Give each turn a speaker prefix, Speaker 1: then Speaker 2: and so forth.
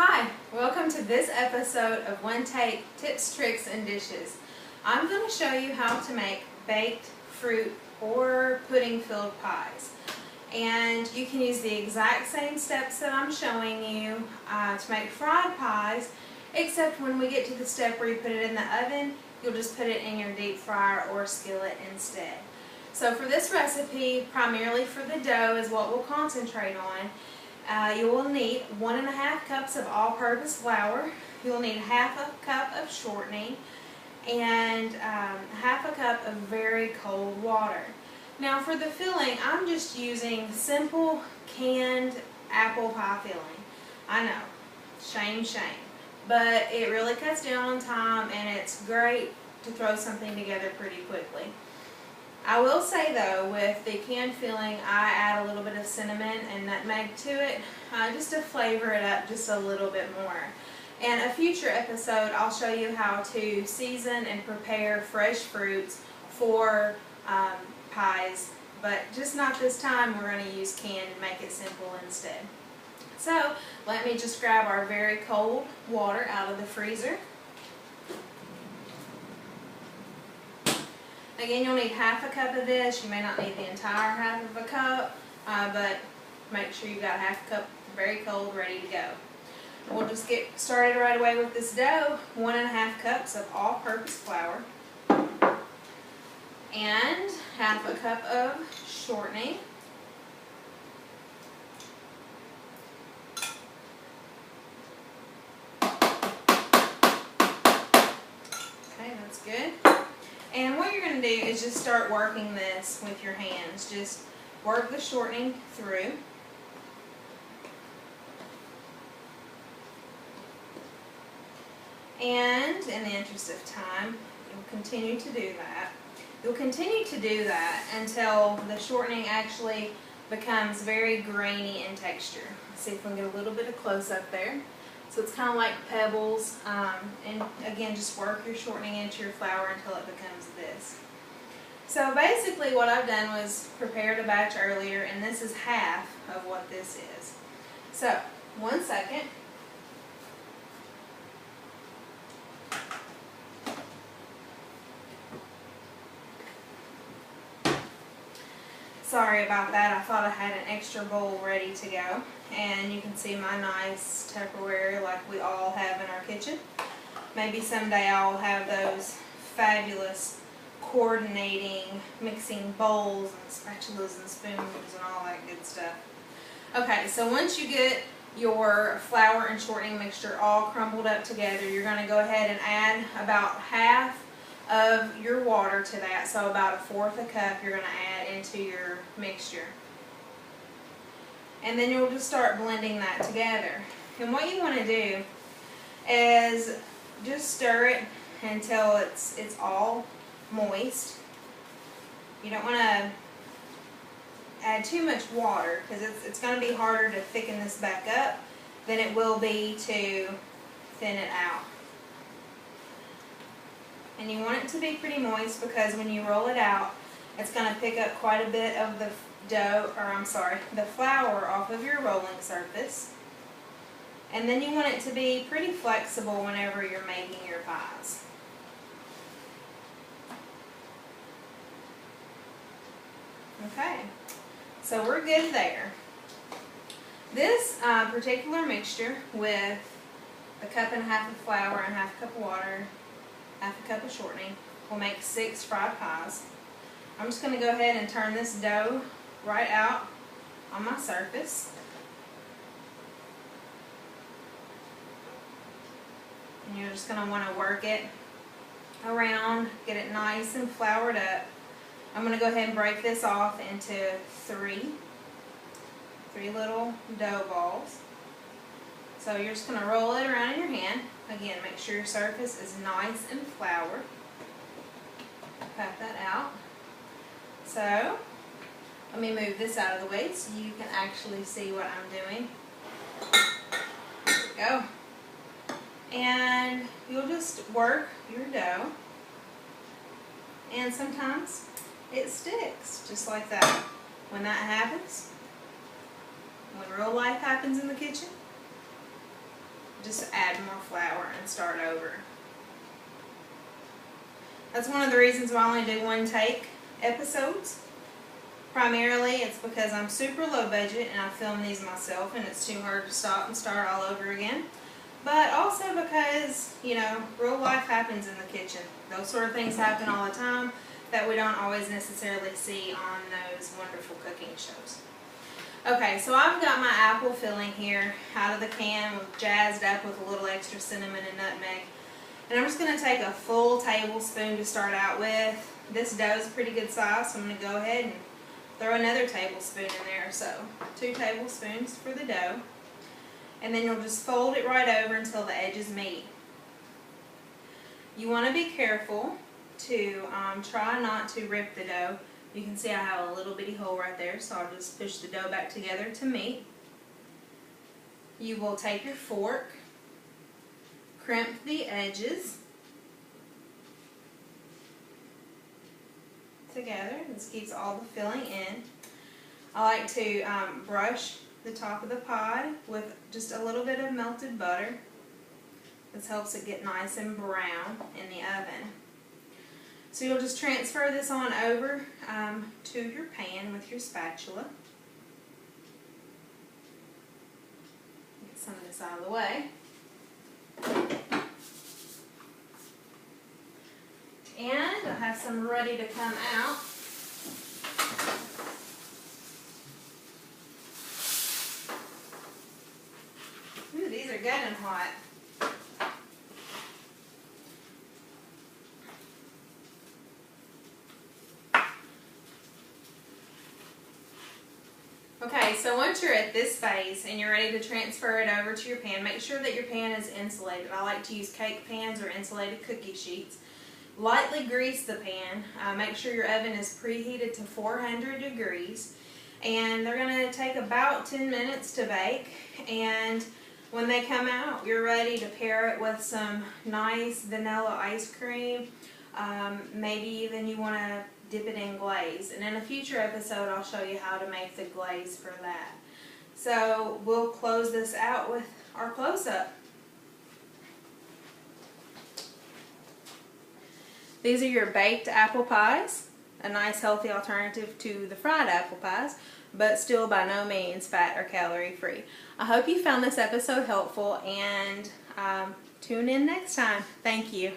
Speaker 1: Hi, welcome to this episode of One Take Tips, Tricks, and Dishes. I'm going to show you how to make baked fruit or pudding filled pies. And you can use the exact same steps that I'm showing you to make fried pies, except when we get to the step where you put it in the oven, you'll just put it in your deep fryer or skillet instead. So for this recipe, primarily for the dough is what we'll concentrate on. You will need 1.5 cups of all-purpose flour. You'll need half a cup of shortening and half a cup of very cold water. Now for the filling, I'm just using simple canned apple pie filling. I know, shame, but it really cuts down on time and it's great to throw something together pretty quickly. I will say though, with the canned filling, I add a little bit of cinnamon and nutmeg to it, just to flavor it up just a little bit more. In a future episode, I'll show you how to season and prepare fresh fruits for pies, but just not this time. We're going to use canned and make it simple instead. So, let me just grab our very cold water out of the freezer. Again, you'll need half a cup of this. You may not need the entire half of a cup, but make sure you've got half a cup very cold ready to go. We'll just get started right away with this dough. 1.5 cups of all-purpose flour and half a cup of shortening. Okay, that's good. And what you're going to do is just start working this with your hands. Just work the shortening through. And in the interest of time, you'll continue to do that. You'll continue to do that until the shortening actually becomes very grainy in texture. Let's see if we can get a little bit of close up there. So it's kind of like pebbles, and again, just work your shortening into your flour until it becomes this. So basically what I've done was prepared a batch earlier, and this is half of what this is. So, 1 second. Sorry about that. I thought I had an extra bowl ready to go. And you can see my nice Tupperware like we all have in our kitchen. Maybe someday I'll have those fabulous coordinating, mixing bowls and spatulas and spoons and all that good stuff. Okay, so once you get your flour and shortening mixture all crumbled up together, you're going to go ahead and add about half of your water to that, so about 1/4 cup you're going to add into your mixture. And then you'll just start blending that together. And what you want to do is just stir it until it's all moist. You don't want to add too much water because it's going to be harder to thicken this back up than it will be to thin it out. And you want it to be pretty moist because when you roll it out, it's going to pick up quite a bit of the the flour off of your rolling surface. And then you want it to be pretty flexible whenever you're making your pies. Okay, so we're good there. This particular mixture with 1.5 cups of flour and 1/2 cup of water, 1/2 cup of shortening, will make 6 fried pies. I'm just going to go ahead and turn this dough right out on my surface. And you're just going to want to work it around, get it nice and floured up. I'm going to go ahead and break this off into three little dough balls. So you're just going to roll it around in your hand. Again, make sure your surface is nice and floured. Pat that out. So, let me move this out of the way so you can actually see what I'm doing. There we go. And you'll just work your dough. And sometimes it sticks, just like that. When that happens, when real life happens in the kitchen, just add more flour and start over. That's one of the reasons why I only do one take episodes. Primarily, it's because I'm super low budget and I film these myself and it's too hard to stop and start all over again. But also because, you know, real life happens in the kitchen. Those sort of things happen all the time that we don't always necessarily see on those wonderful cooking shows. Okay, so I've got my apple filling here out of the can, jazzed up with a little extra cinnamon and nutmeg. And I'm just going to take a full tablespoon to start out with. This dough is pretty good size, so I'm going to go ahead and throw another tablespoon in there. So 2 tablespoons for the dough. And then you'll just fold it right over until the edges meet. You want to be careful to try not to rip the dough. You can see I have a little bitty hole right there, so I'll just push the dough back together to meet. You will take your fork, crimp the edges together. This keeps all the filling in. I like to brush the top of the pie with just a little bit of melted butter. This helps it get nice and brown in the oven. So you'll just transfer this on over to your pan with your spatula. Get some of this out of the way. And I have some ready to come out. Ooh, these are good and hot. Okay, so once you're at this phase and you're ready to transfer it over to your pan, make sure that your pan is insulated. I like to use cake pans or insulated cookie sheets. Lightly grease the pan. Make sure your oven is preheated to 400 degrees. And they're going to take about 10 minutes to bake. And when they come out, you're ready to pair it with some nice vanilla ice cream. Maybe even you want to dip it in glaze. And in a future episode, I'll show you how to make the glaze for that. So we'll close this out with our close-up. These are your baked apple pies, a nice healthy alternative to the fried apple pies, but still by no means fat or calorie free. I hope you found this episode helpful, and tune in next time. Thank you.